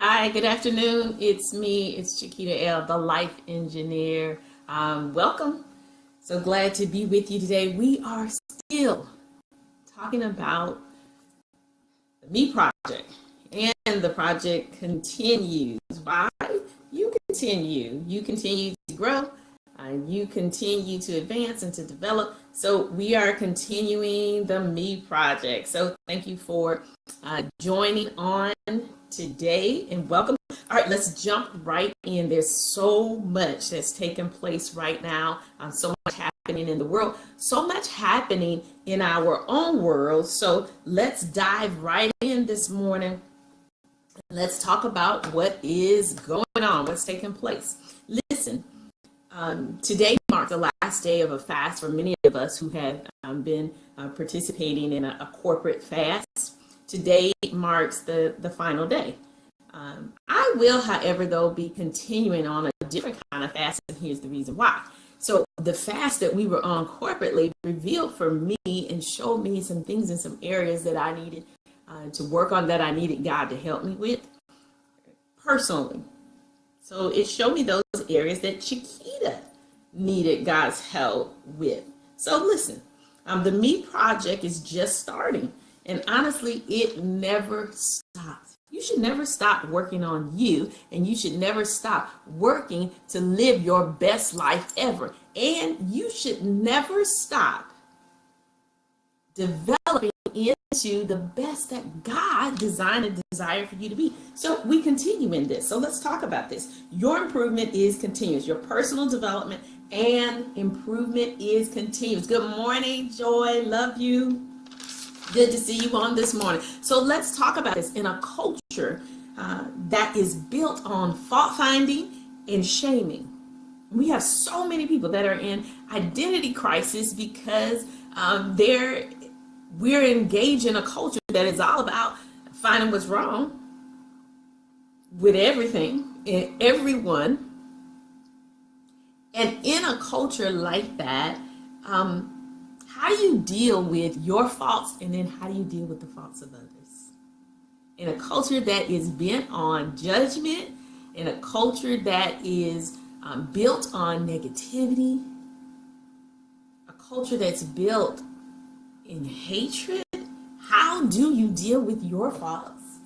Hi, good afternoon. It's me, it's Chiquita L, the Life Engineer. Welcome. So glad to be with you today. We are still talking about the Me Project, and the project continues. Why? You continue to grow, you continue to advance and to develop. So we are continuing the Me Project. So thank you for joining on today and welcome. All right, let's jump right in. There's so much that's taking place right now, so much happening in the world, so much happening in our own world. So let's dive right in this morning. Let's talk about what is going on, what's taking place. Listen, today marks the last day of a fast for many of us who have been participating in a corporate fast. Today marks the final day. I will, however, though, be continuing on a different kind of fast, and here's the reason why. So the fast that we were on corporately revealed for me and showed me some things in some areas that I needed to work on, that I needed God to help me with personally. So it showed me those areas that Chiquita needed God's help with. So listen, the Me Project is just starting. And honestly, it never stops. You should never stop working on you, and you should never stop working to live your best life ever. And you should never stop developing into the best that God designed and desired for you to be. So we continue in this. So let's talk about this. Your improvement is continuous. Your personal development and improvement is continuous. Good morning, Joy. Love you. Good to see you on this morning. So let's talk about this. In a culture that is built on fault finding and shaming, we have so many people that are in identity crisis because we're engaged in a culture that is all about finding what's wrong with everything and everyone. And in a culture like that, how do you deal with your faults, and then how do you deal with the faults of others? In a culture that is bent on judgment, in a culture that is built on negativity, a culture that's built in hatred, how do you deal with your faults?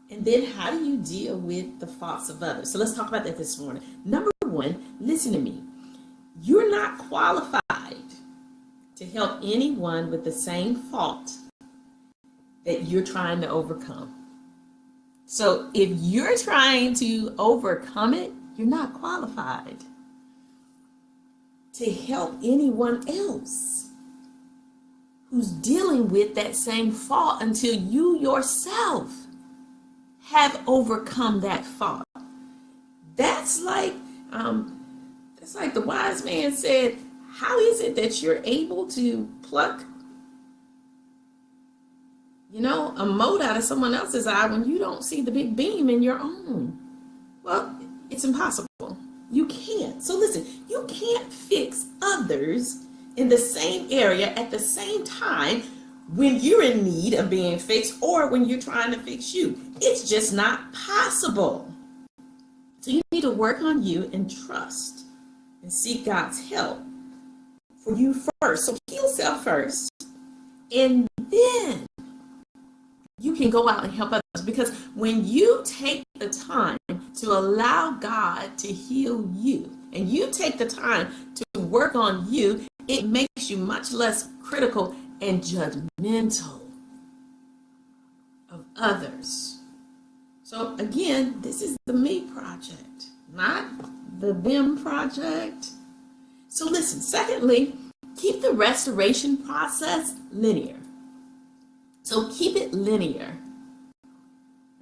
And then how do you deal with the faults of others? So let's talk about that this morning. Number one, listen to me. You're not qualified to help anyone with the same fault that you're trying to overcome. So if you're trying to overcome it, you're not qualified to help anyone else who's dealing with that same fault until you yourself have overcome that fault. That's like the wise man said, how is it that you're able to pluck, a mote out of someone else's eye when you don't see the big beam in your own? Well, it's impossible. You can't. So listen, you can't fix others in the same area at the same time when you're in need of being fixed or when you're trying to fix you. It's just not possible. So you need to work on you and trust and seek God's help for you first. So heal self first, and then you can go out and help others. Because when you take the time to allow God to heal you, and you take the time to work on you, it makes you much less critical and judgmental of others. So again, this is the Me Project, not the them project. So listen, secondly, keep the restoration process linear. So keep it linear,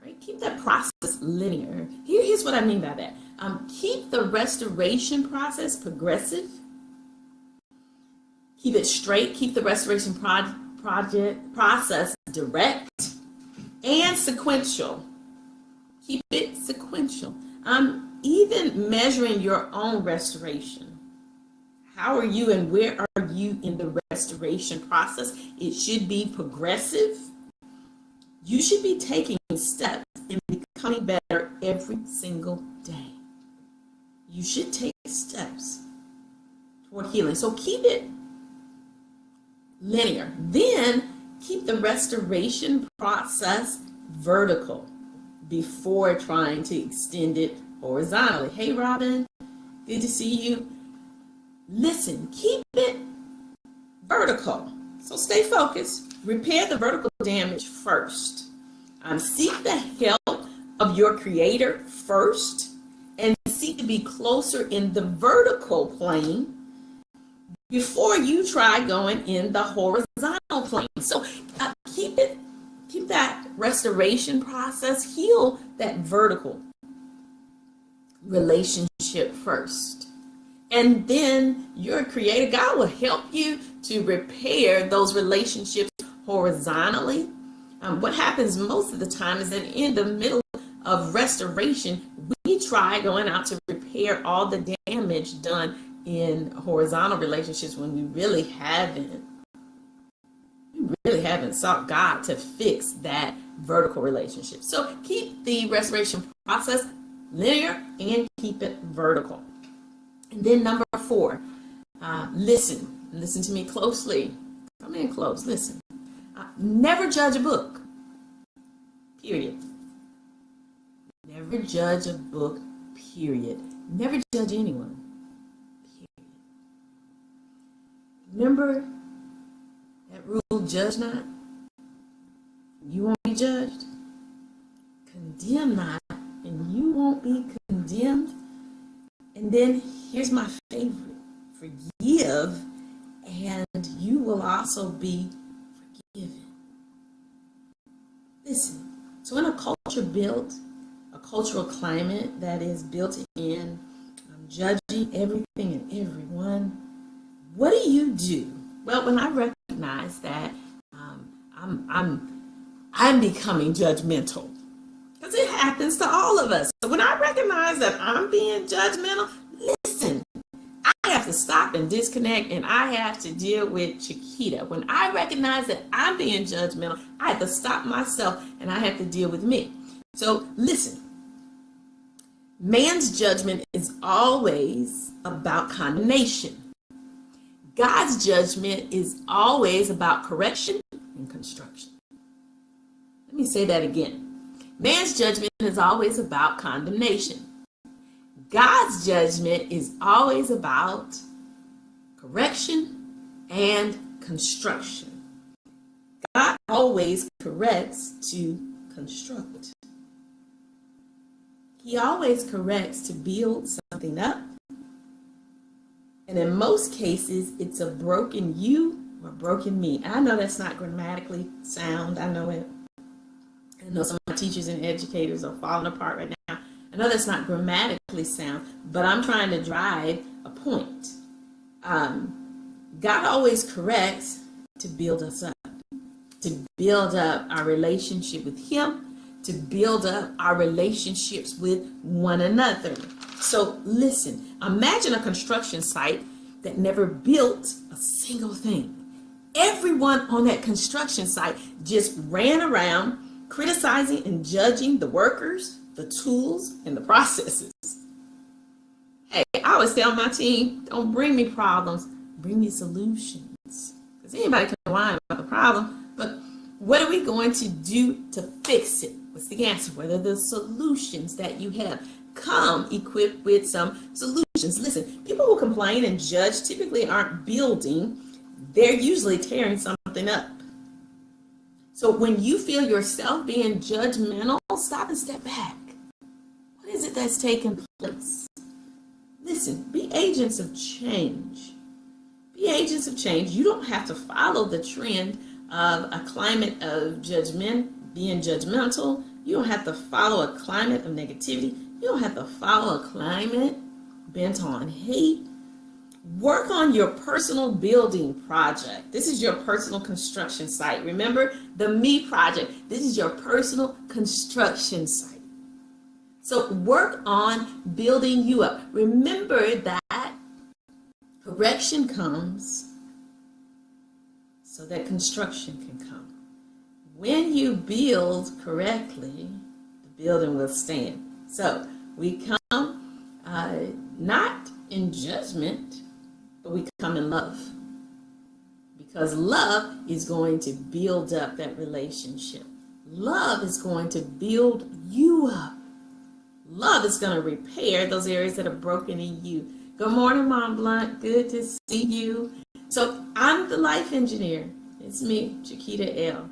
right? Keep that process linear. Here's what I mean by that. Keep the restoration process progressive. Keep it straight. Keep the restoration process direct and sequential. Keep it sequential. Even measuring your own restoration. How are you and where are you in the restoration process? It should be progressive. You should be taking steps and becoming better every single day. You should take steps toward healing. So keep it linear. Then keep the restoration process vertical before trying to extend it horizontally. Hey, Robin, good to see you. Listen, keep it vertical. So stay focused. Repair the vertical damage first. Seek the help of your creator first, and seek to be closer in the vertical plane before you try going in the horizontal plane. So keep that restoration process, heal that vertical relationship first. And then your creator, God, will help you to repair those relationships horizontally. What happens most of the time is that in the middle of restoration, we try going out to repair all the damage done in horizontal relationships when we really haven't sought God to fix that vertical relationship. So keep the restoration process linear and keep it vertical. And then number 4, listen to me closely. Come in close, listen. Never judge a book, period. Never judge a book, period. Never judge anyone, period. Remember that rule, judge not, you won't be judged. Condemn not, and you won't be condemned. And then here's my favorite, forgive, and you will also be forgiven. Listen, so in a cultural climate that is built in judging everything and everyone, what do you do? Well, when I recognize that I'm becoming judgmental, because it happens to all of us. So when I recognize that I'm being judgmental, listen, I have to stop and disconnect, and I have to deal with Chiquita. When I recognize that I'm being judgmental, I have to stop myself, and I have to deal with me. So listen, man's judgment is always about condemnation. God's judgment is always about correction and construction. Let me say that again. Man's judgment is always about condemnation. God's judgment is always about correction and construction. God always corrects to construct. He always corrects to build something up. And in most cases, it's a broken you or broken me. I know that's not grammatically sound. I know it. I know some of my teachers and educators are falling apart right now. I know that's not grammatically sound, but I'm trying to drive a point. God always corrects to build us up, to build up our relationship with Him, to build up our relationships with one another. So listen, imagine a construction site that never built a single thing. Everyone on that construction site just ran around criticizing and judging the workers, the tools, and the processes. Hey, I always tell my team, don't bring me problems, bring me solutions. Because anybody can whine about the problem, but what are we going to do to fix it? What's the answer? What are the solutions that you have? Come equipped with some solutions. Listen, people who complain and judge typically aren't building, they're usually tearing something up. So when you feel yourself being judgmental, stop and step back. What is it that's taking place? Listen, be agents of change. Be agents of change. You don't have to follow the trend of a climate of judgment, being judgmental. You don't have to follow a climate of negativity. You don't have to follow a climate bent on hate. Work on your personal building project. This is your personal construction site. Remember the me project. This is your personal construction site. So work on building you up. Remember that correction comes so that construction can come. When you build correctly, the build and withstand. So we come not in judgment, but we come in love. Because love is going to build up that relationship. Love is going to build you up. Love is going to repair those areas that are broken in you. Good morning, Mom Blunt. Good to see you. So I'm the life engineer. It's me, Chiquita L.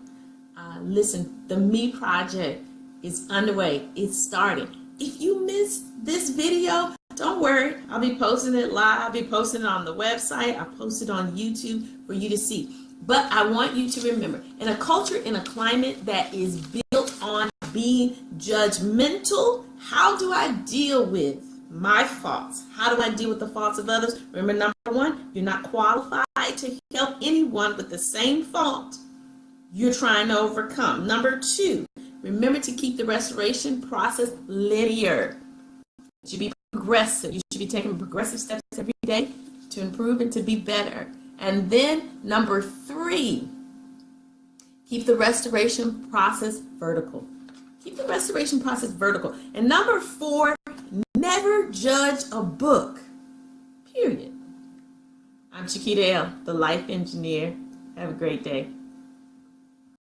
Listen, the Me Project is underway. It's starting. If you missed this video, don't worry. I'll be posting it live. I'll be posting it on the website. I'll post it on YouTube for you to see. But I want you to remember, in a culture, in a climate that is built on being judgmental, how do I deal with my faults? How do I deal with the faults of others? Remember, number one, you're not qualified to help anyone with the same fault you're trying to overcome. Number two, remember to keep the restoration process linear. It should be progressive. You should be taking progressive steps every day to improve and to be better. And then number three, keep the restoration process vertical. Keep the restoration process vertical. And number four, never judge a book, period. I'm Chiquita L, the Life Engineer. Have a great day.